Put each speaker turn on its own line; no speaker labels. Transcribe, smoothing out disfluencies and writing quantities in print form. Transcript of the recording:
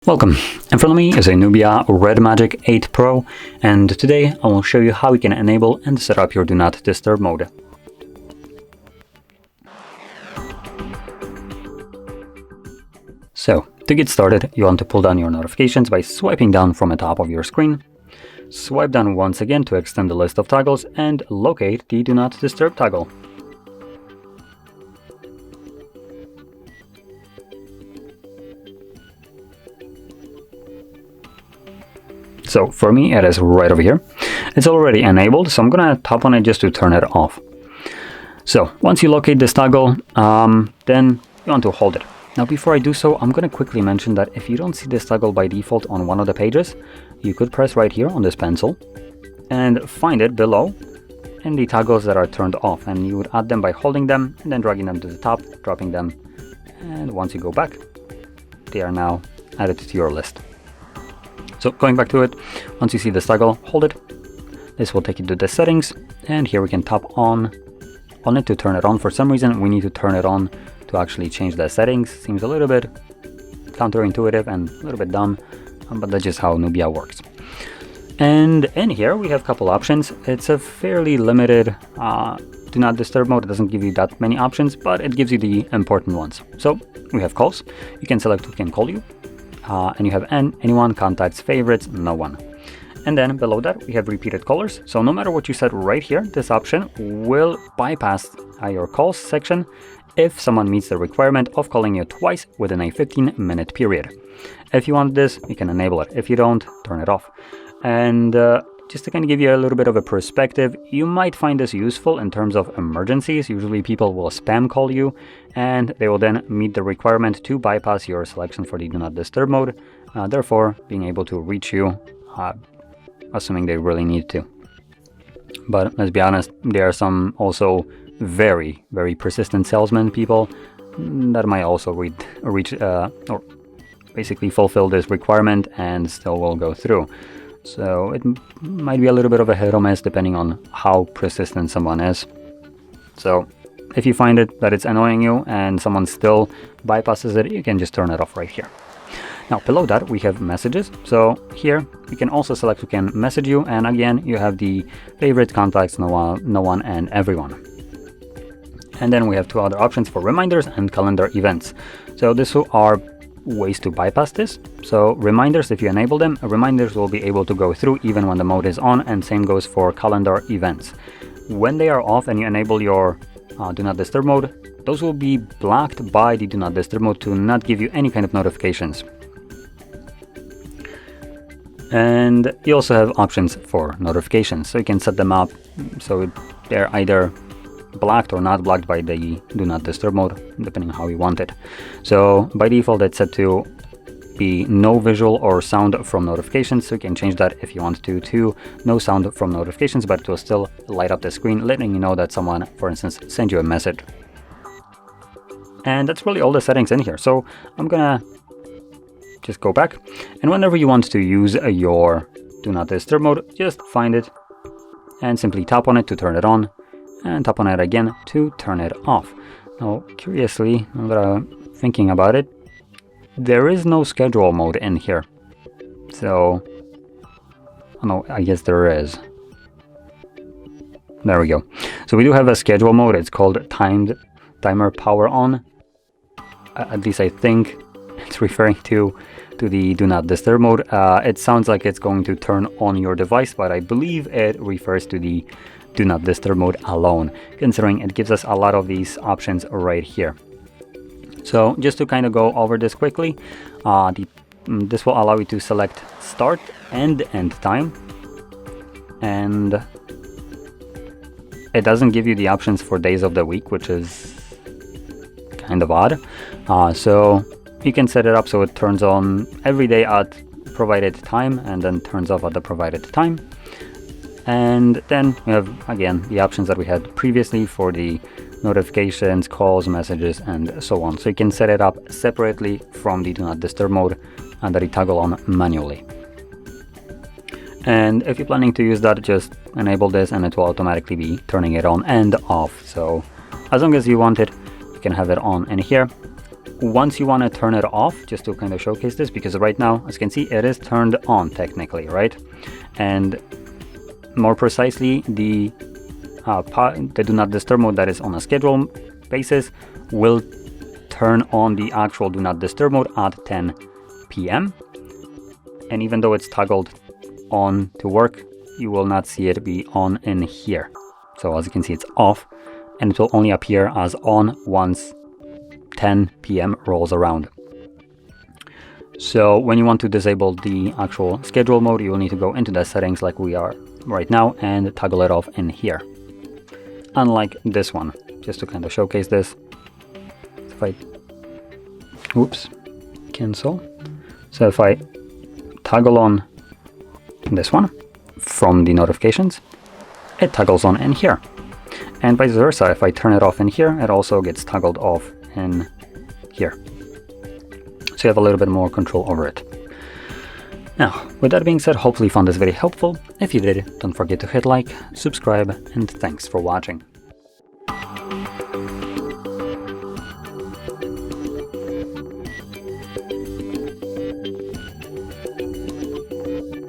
Welcome. In front of me is a Nubia Red Magic 8 Pro, and today I will show you how you can enable and set up your Do Not Disturb mode. So, to get started, you want to pull down your notifications by swiping down from the top of your screen. Swipe down once again to extend the list of toggles and locate the Do Not Disturb toggle. So for me, it is right over here. It's already enabled, so I'm gonna tap on it just to turn it off. So once you locate this toggle, then you want to hold it. Now before I do so, I'm gonna quickly mention that if you don't see this toggle by default on one of the pages, you could press right here on this pencil and find it below in the toggles that are turned off, and you would add them by holding them and then dragging them to the top, dropping them, and once you go back, they are now added to your list. So going back to it, once you see this toggle, hold it. This will take you to the settings, and here we can tap on it to turn it on. For some reason, we need to turn it on to actually change the settings. Seems a little bit counterintuitive and a little bit dumb, but that's just how Nubia works. And in here, we have a couple options. It's a fairly limited Do Not Disturb mode. It doesn't give you that many options, but it gives you the important ones. So we have calls. You can select who can call you. And you have anyone, contacts, favorites, no one. And then below that we have repeated callers. So no matter what you set right here, this option will bypass your calls section if someone meets the requirement of calling you twice within a 15-minute period. If you want this, you can enable it. If you don't, turn it off. And just to kind of give you a little bit of a perspective, you might find this useful in terms of emergencies. Usually people will spam call you and they will then meet the requirement to bypass your selection for the Do Not Disturb mode, therefore being able to reach you, assuming they really need to. But let's be honest, there are some also very, very persistent salesman people that might also reach or basically fulfill this requirement and still will go through. So it might be a little bit of a hit or miss depending on how persistent someone is. So if you find it that it's annoying you and someone still bypasses it, you can just turn it off right here. Now below that we have messages. So here you can also select who can message you, and again you have the favorite, contacts, no one and everyone. And then we have two other options for reminders and calendar events. So these are ways to bypass this. So reminders, if you enable them, reminders will be able to go through even when the mode is on, and same goes for calendar events. When they are off and you enable your Do Not Disturb mode, those will be blocked by the Do Not Disturb mode to not give you any kind of notifications. And you also have options for notifications, so you can set them up so they're either blocked or not blocked by the Do Not Disturb mode, depending on how you want it. So by default it's set to be no visual or sound from notifications, so you can change that if you want to no sound from notifications, but it will still light up the screen letting you know that someone, for instance, sent you a message. And that's really all the settings in here. So I'm gonna just go back, and whenever you want to use your Do Not Disturb mode, just find it and simply tap on it to turn it on, and tap on it again to turn it off. Now, curiously, now that I'm thinking about it, there is no schedule mode in here. So, oh no, I guess there is. There we go. So we do have a schedule mode. It's called timer power on. At least I think it's referring to the Do Not Disturb mode. It sounds like it's going to turn on your device, but I believe it refers to the Do Not Disturb mode alone, considering it gives us a lot of these options right here. So just to kind of go over this quickly, this will allow you to select start and end time, and it doesn't give you the options for days of the week, which is kind of odd. So you can set it up so it turns on every day at provided time and then turns off at the provided time. And then we have, again, the options that we had previously for the notifications, calls, messages, and so on. So you can set it up separately from the Do Not Disturb mode and that you toggle on manually. And if you're planning to use that, just enable this and it will automatically be turning it on and off. So as long as you want it, you can have it on in here. once you want to turn it off, just to kind of showcase this, because right now, as you can see, it is turned on technically, right? And more precisely, the do not disturb mode that is on a schedule basis will turn on the actual do not disturb mode at 10 p.m. And even though it's toggled on to work, you will not see it be on in here. So as you can see, it's off, and it will only appear as on once 10 p.m. rolls around. So when you want to disable the actual schedule mode, you will need to go into the settings like we are right now and toggle it off in here. Unlike this one, just to kind of showcase this, if I, cancel. So if I toggle on this one from the notifications, it toggles on in here. And vice versa, if I turn it off in here, it also gets toggled off in here. So you have a little bit more control over it. Now, with that being said, hopefully you found this video helpful. If you did, don't forget to hit like, subscribe, and thanks for watching.